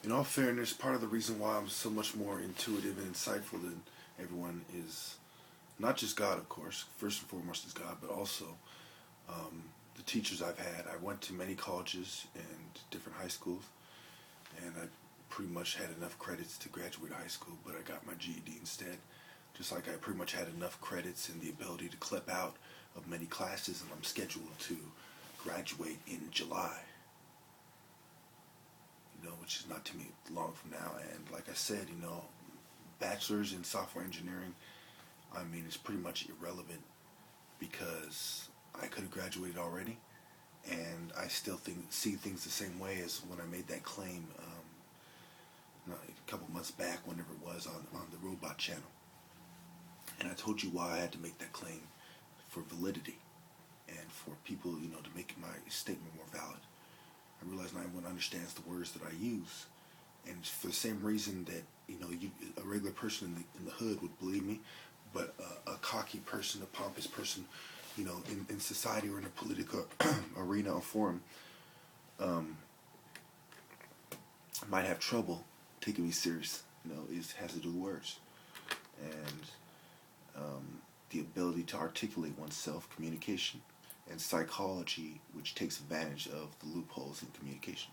In all fairness, part of the reason why I'm so much more intuitive and insightful than everyone is not just God, of course. First and foremost is God, but also the teachers I've had. I went to many colleges and different high schools, and I pretty much had enough credits to graduate high school, but I got my GED instead. Just like I pretty much had enough credits and the ability to clip out of many classes, and I'm scheduled to graduate in July, which is not too long from now. And like I said, bachelor's in software engineering, I mean, it's pretty much irrelevant because I could have graduated already, and I still see things the same way as when I made that claim a couple months back, whenever it was on the Robot Channel. And I told you why I had to make that claim, for validity and for people, to make my statement more valid. I realize now everyone understands the words that I use, and for the same reason that a regular person in the hood would believe me, but a cocky person, a pompous person, in society or in a political arena or forum, might have trouble taking me serious. Has to do with words and the ability to articulate oneself, communication, and psychology, which takes advantage of the loopholes in communication.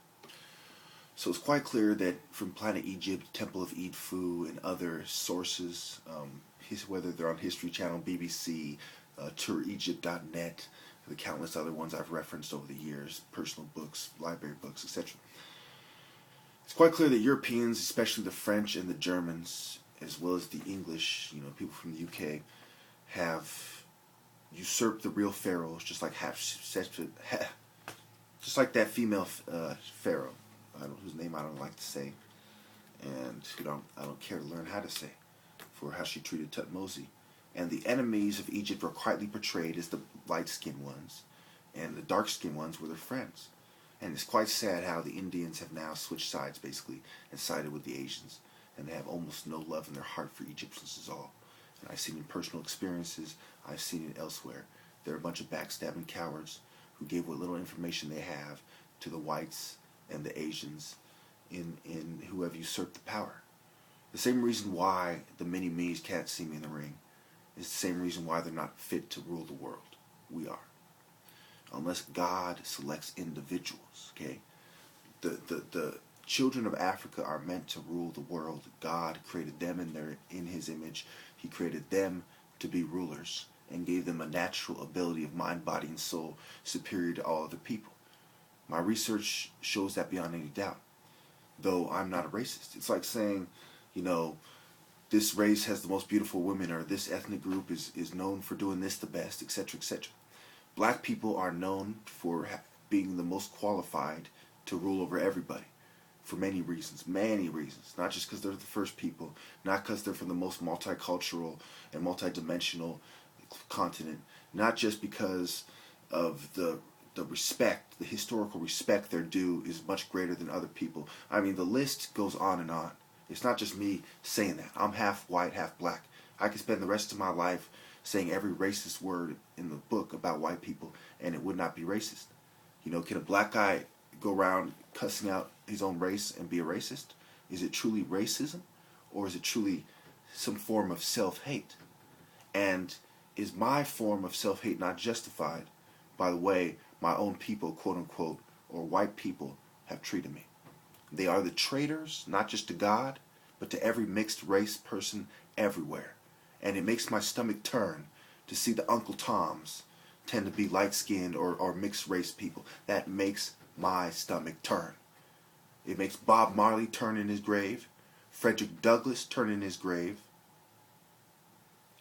So it's quite clear that from Planet Egypt, Temple of Edfu, and other sources, whether they're on History Channel, BBC, TourEgypt.net, the countless other ones I've referenced over the years, personal books, library books, etc. It's quite clear that Europeans, especially the French and the Germans, as well as the English, people from the UK, have usurped the real pharaohs, just like that female pharaoh, whose name I don't like to say, and I don't care to learn how to say, for how she treated Tutmosis. And the enemies of Egypt were quietly portrayed as the light-skinned ones, and the dark-skinned ones were their friends. And it's quite sad how the Indians have now switched sides, basically, and sided with the Asians, and they have almost no love in their heart for Egyptians at all. And I've seen it in personal experiences, I've seen it elsewhere. They're a bunch of backstabbing cowards who gave what little information they have to the whites and the Asians who have usurped the power. The same reason why the mini-me's can't see me in the ring is the same reason why they're not fit to rule the world. We are. Unless God selects individuals, okay? The children of Africa are meant to rule the world. God created them in His image. He created them to be rulers and gave them a natural ability of mind, body, and soul superior to all other people. My research shows that beyond any doubt, though I'm not a racist. It's like saying, this race has the most beautiful women, or this ethnic group is known for doing this the best, etc., etc. Black people are known for being the most qualified to rule over everybody for many reasons, not just because they're the first people, not because they're from the most multicultural and multidimensional continent, not just because of the respect, the historical respect they're due is much greater than other people. I mean, the list goes on and on. It's not just me saying that. I'm half white, half black. I could spend the rest of my life saying every racist word in the book about white people, and it would not be racist. Can a black guy go around cussing out his own race and be a racist? Is it truly racism, or is it truly some form of self-hate? And is my form of self-hate not justified by the way my own people, quote-unquote, or white people have treated me? They are the traitors, not just to God, but to every mixed race person everywhere. And it makes my stomach turn to see the Uncle Toms tend to be light-skinned or mixed race people. That makes my stomach turn. It makes Bob Marley turn in his grave, Frederick Douglass turn in his grave,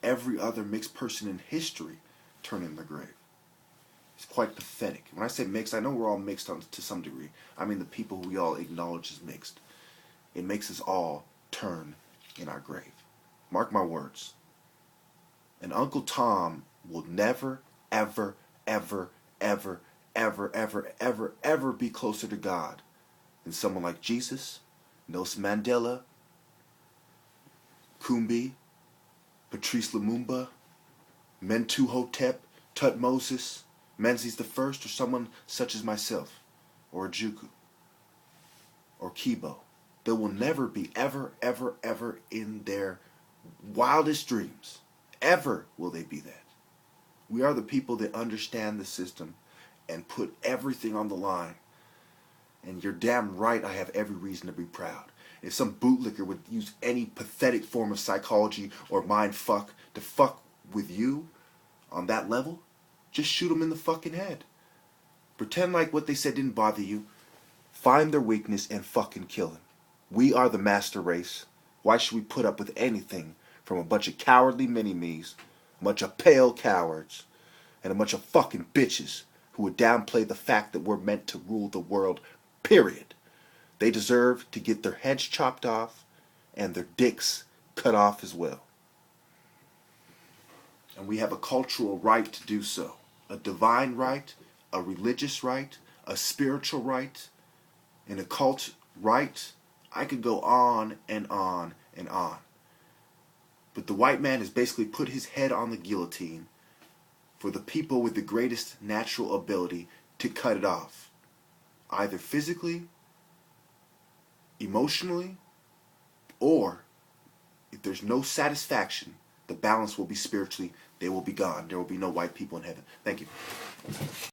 every other mixed person in history turn in their grave. It's quite pathetic. When I say mixed, I know we're all mixed to some degree. I mean the people we all acknowledge as mixed. It makes us all turn in our grave. Mark my words. And Uncle Tom will never, ever, ever, ever, ever, ever, ever, ever be closer to God than someone like Jesus, Nelson Mandela, Kumbi, Patrice Lumumba, Mentuhotep, Tutmosis, Menzies the First, or someone such as myself, or Ojukwu, or Kibo. There will never be, ever, ever, ever in their wildest dreams, ever will they be that. We are the people that understand the system and put everything on the line. And you're damn right, I have every reason to be proud. If some bootlicker would use any pathetic form of psychology or mind fuck to fuck with you on that level, just shoot them in the fucking head. Pretend like what they said didn't bother you. Find their weakness and fucking kill them. We are the master race. Why should we put up with anything from a bunch of cowardly mini-me's, a bunch of pale cowards, and a bunch of fucking bitches who would downplay the fact that we're meant to rule the world, period. They deserve to get their heads chopped off and their dicks cut off as well. And we have a cultural right to do so. A divine right, a religious right, a spiritual right, an occult right. I could go on and on and on. But the white man has basically put his head on the guillotine for the people with the greatest natural ability to cut it off. Either physically, emotionally, or if there's no satisfaction, the balance will be spiritually. They will be gone. There will be no white people in heaven. Thank you.